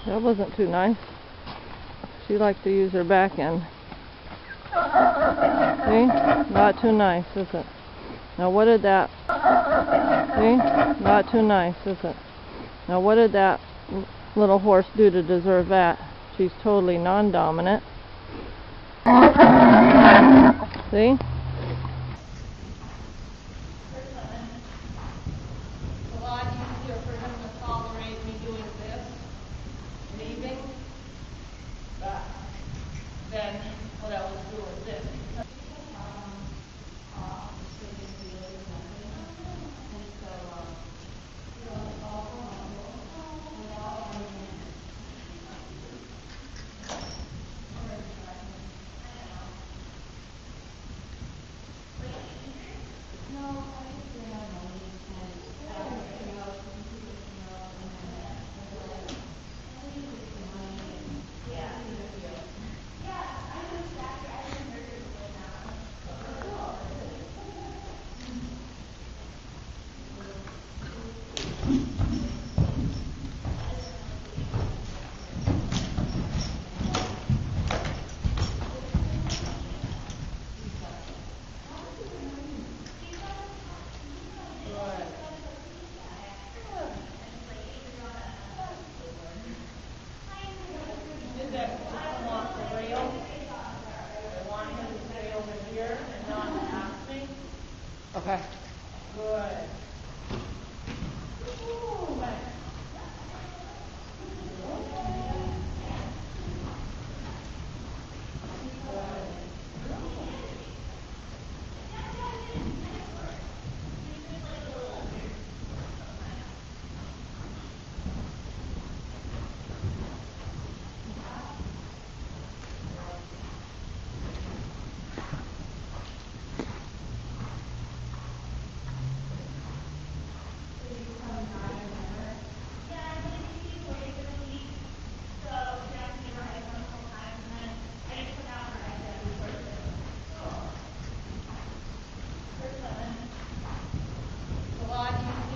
That wasn't too nice. She liked to use her back end. See? Not too nice, is it? Now what did that... See? Not too nice, is it? Now what did that little horse do to deserve that? She's totally non-dominant. See? It's a lot easier for him to tolerate me doing this, leaving, that, than what I was doing this. Okay. Good.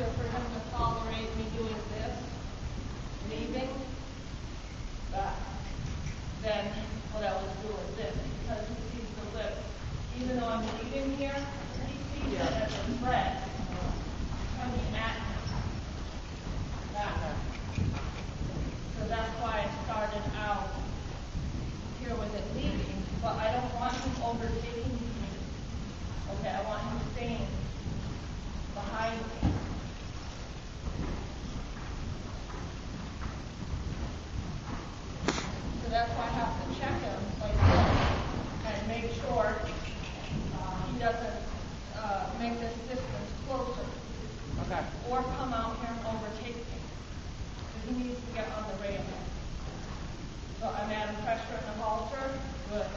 For him to tolerate me doing this, leaving, that, than what I was doing this, because he sees the lip. Even though I'm leaving here, he sees it as a threat coming at him. That. So that's why I started out here with it leaving, but I don't want him overtaking me. Okay, I want him staying behind me. That's why I have to check him like this and make sure he doesn't make this distance closer. Okay. Or come out here and overtake me. He needs to get on the railing. So I'm adding pressure in the halter. Good.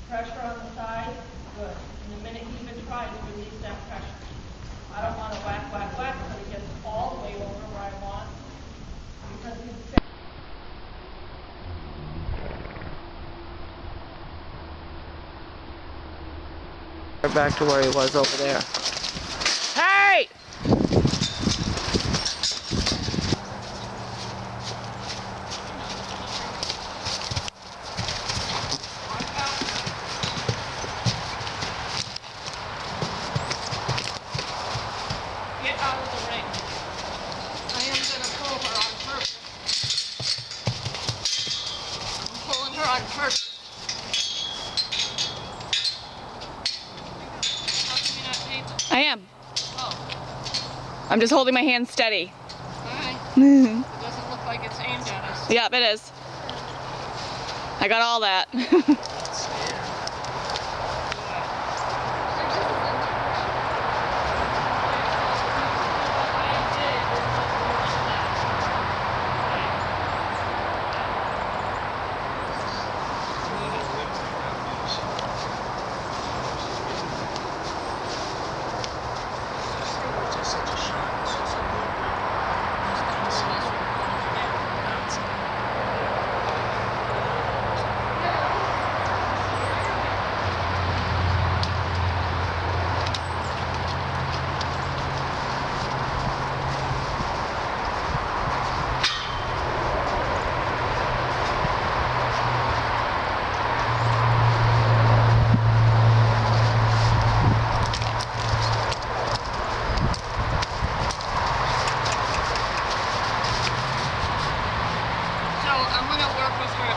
Pressure on the side. Good. And the minute he even tries, release that pressure. I don't want to whack, whack, whack until he gets all the way over where I want. Because he's back to where he was over there. Hey! get out of the ring. I am going to pull her on purpose. I'm pulling her on purpose. I am. Oh. I'm just holding my hand steady. Alright. It doesn't look like it's aimed at us. Yep, it is. I got all that.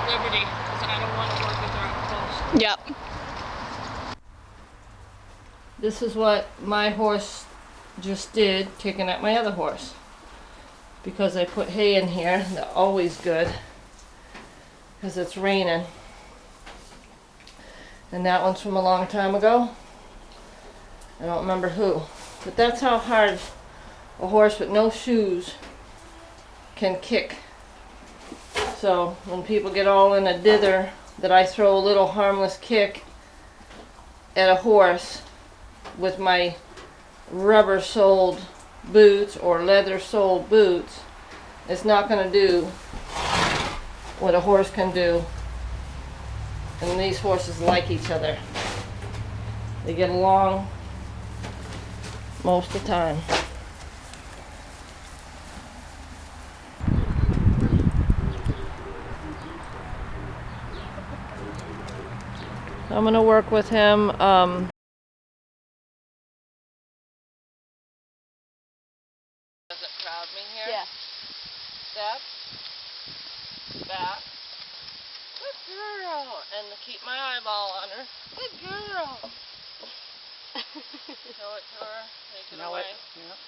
liberty because I don't want to work with her up close. Yep. This is what my horse just did, kicking at my other horse. Because I put hay in here, they're always good. Because it's raining. And that one's from a long time ago. I don't remember who. But that's how hard a horse with no shoes can kick. So when people get all in a dither that I throw a little harmless kick at a horse with my rubber-soled boots or leather-soled boots, it's not going to do what a horse can do. And these horses like each other. They get along most of the time. I'm going to work with him. Does it crowd me here? Yeah. Step. Back. Good girl. And keep my eyeball on her. Good girl. Show it to her. Take it away. Yep.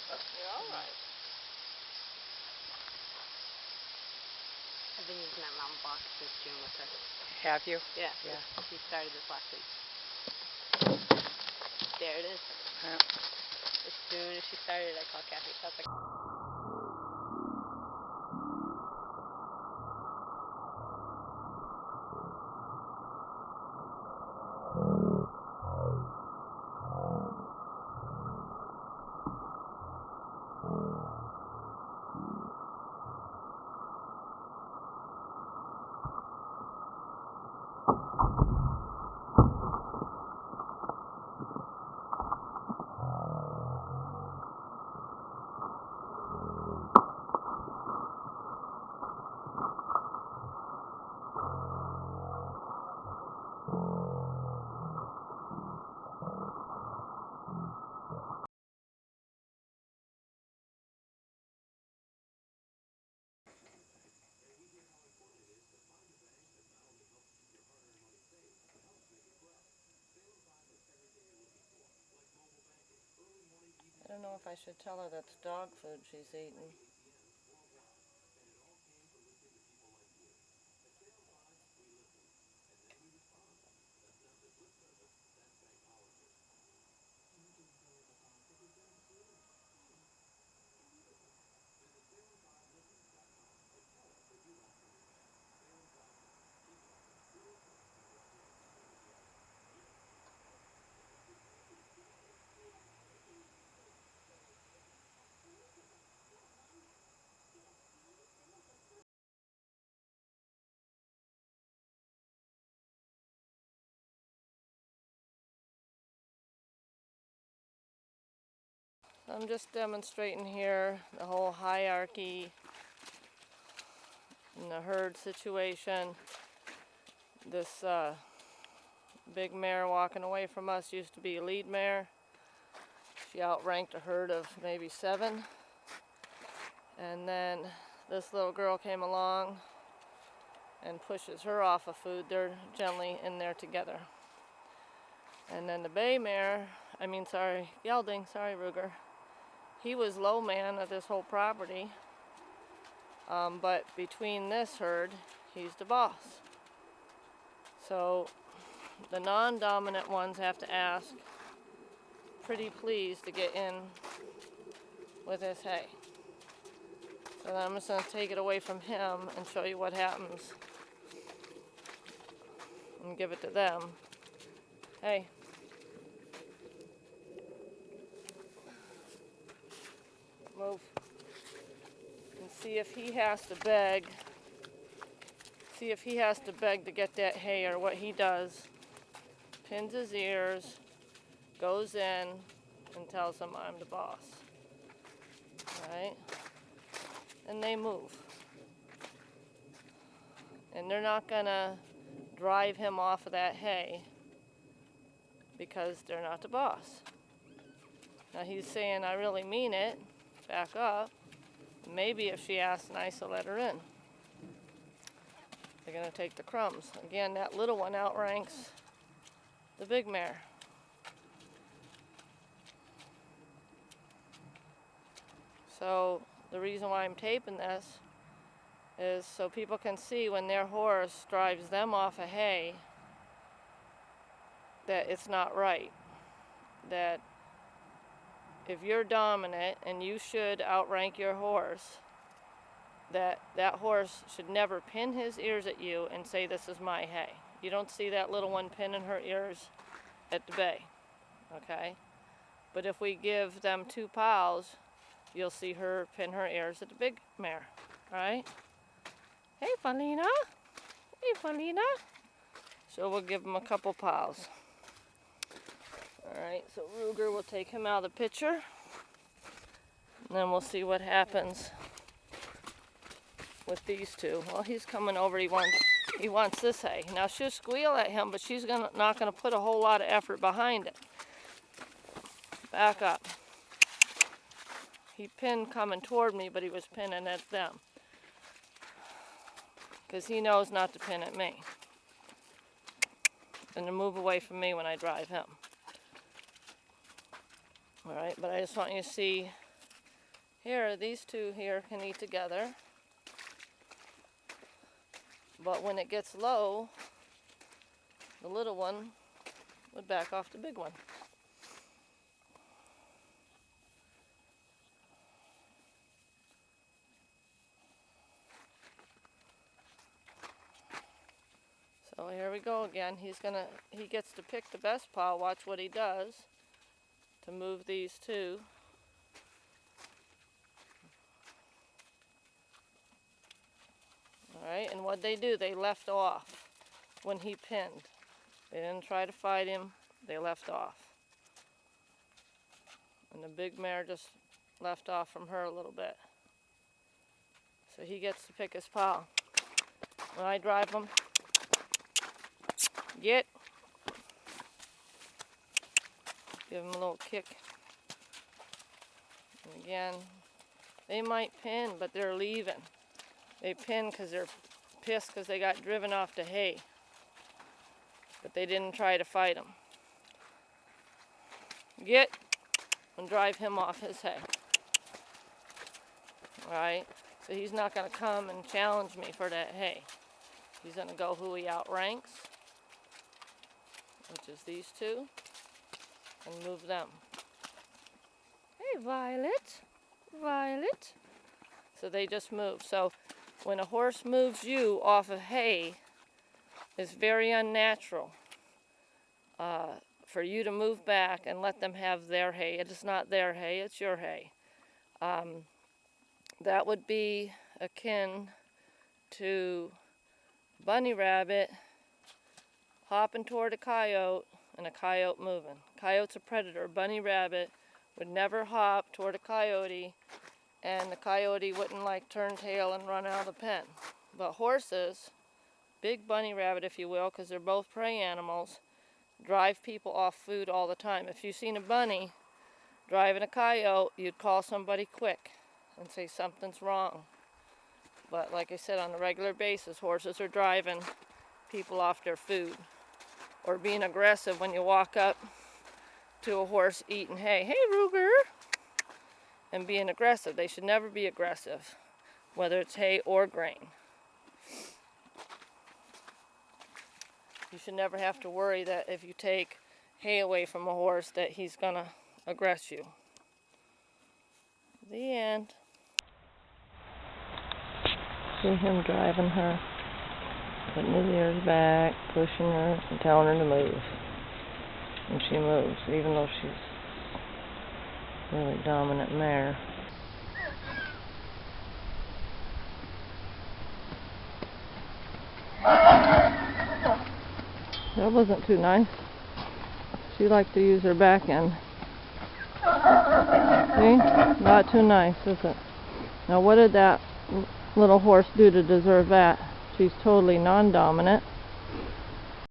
You're all right. I've been using that mountain box since June with her. Have you? Yeah. Yeah. She started this last week. There it is. Yeah. As soon as she started, I called Kathy. I was like, I don't know if I should tell her that's dog food she's eating. I'm just demonstrating here the whole hierarchy in the herd situation. This big mare walking away from us used to be a lead mare. She outranked a herd of maybe 7. And then this little girl came along and pushes her off of food. They're generally in there together. And then the bay mare, gelding, sorry Ruger, he was low man of this whole property. But between this herd, he's the boss. So the non-dominant ones have to ask, pretty please, to get in with his hay. So then I'm just going to take it away from him and show you what happens. And give it to them. Hey. Move. And see if he has to beg. See if he has to beg to get that hay or what he does. Pins his ears, goes in, and tells them I'm the boss. Alright? And they move. And they're not gonna drive him off of that hay because they're not the boss. Now he's saying, I really mean it. Back up. Maybe if she asks nice, I'll let her in. They're going to take the crumbs. Again, that little one outranks the big mare. So the reason why I'm taping this is so people can see when their horse drives them off of hay that it's not right. That if you're dominant and you should outrank your horse, that horse should never pin his ears at you and say, "This is my hay." You don't see that little one pinning her ears at the bay, okay? But if we give them 2 pals, you'll see her pin her ears at the big mare, right? Hey, Felina. Hey, Felina. So we'll give them a couple pals. All right, so Ruger will take him out of the picture. And then we'll see what happens with these two. Well, he's coming over. He wants this hay. Now she'll squeal at him, but she's not gonna put a whole lot of effort behind it. Back up. He pinned coming toward me, but he was pinning at them. Because he knows not to pin at me. And to move away from me when I drive him. Alright, but I just want you to see here, these two here can eat together. But when it gets low, the little one would back off the big one. So here we go again. He gets to pick the best pile. Watch what he does to move these two. Alright, and what they do, they left off when he pinned. They didn't try to fight him, they left off. And the big mare just left off from her a little bit. So he gets to pick his pile. When I drive him, get. Give him a little kick. And again, they might pin, but they're leaving. They pin because they're pissed because they got driven off the hay. But they didn't try to fight him. Get and drive him off his hay. Alright? So he's not going to come and challenge me for that hay. He's going to go who he outranks, which is these two, and move them. Hey, Violet. Violet. So they just move. So when a horse moves you off of hay, it's very unnatural for you to move back and let them have their hay. It is not their hay, it's your hay. That would be akin to bunny rabbit hopping toward a coyote and a coyote moving. Coyote's a predator. Bunny rabbit would never hop toward a coyote, and the coyote wouldn't like turn tail and run out of the pen. But horses, big bunny rabbit if you will, because they're both prey animals, drive people off food all the time. If you've seen a bunny driving a coyote, you'd call somebody quick and say something's wrong. But like I said, on a regular basis, horses are driving people off their food. Or being aggressive when you walk up to a horse eating hay. Hey, Ruger! And being aggressive. They should never be aggressive, whether it's hay or grain. You should never have to worry that if you take hay away from a horse that he's gonna aggress you. The end. See him driving her, putting his ears back, pushing her, and telling her to move. And she moves, even though she's a really dominant mare. That wasn't too nice. She liked to use her back end. See? Not too nice, is it? Now what did that little horse do to deserve that? She's totally non-dominant.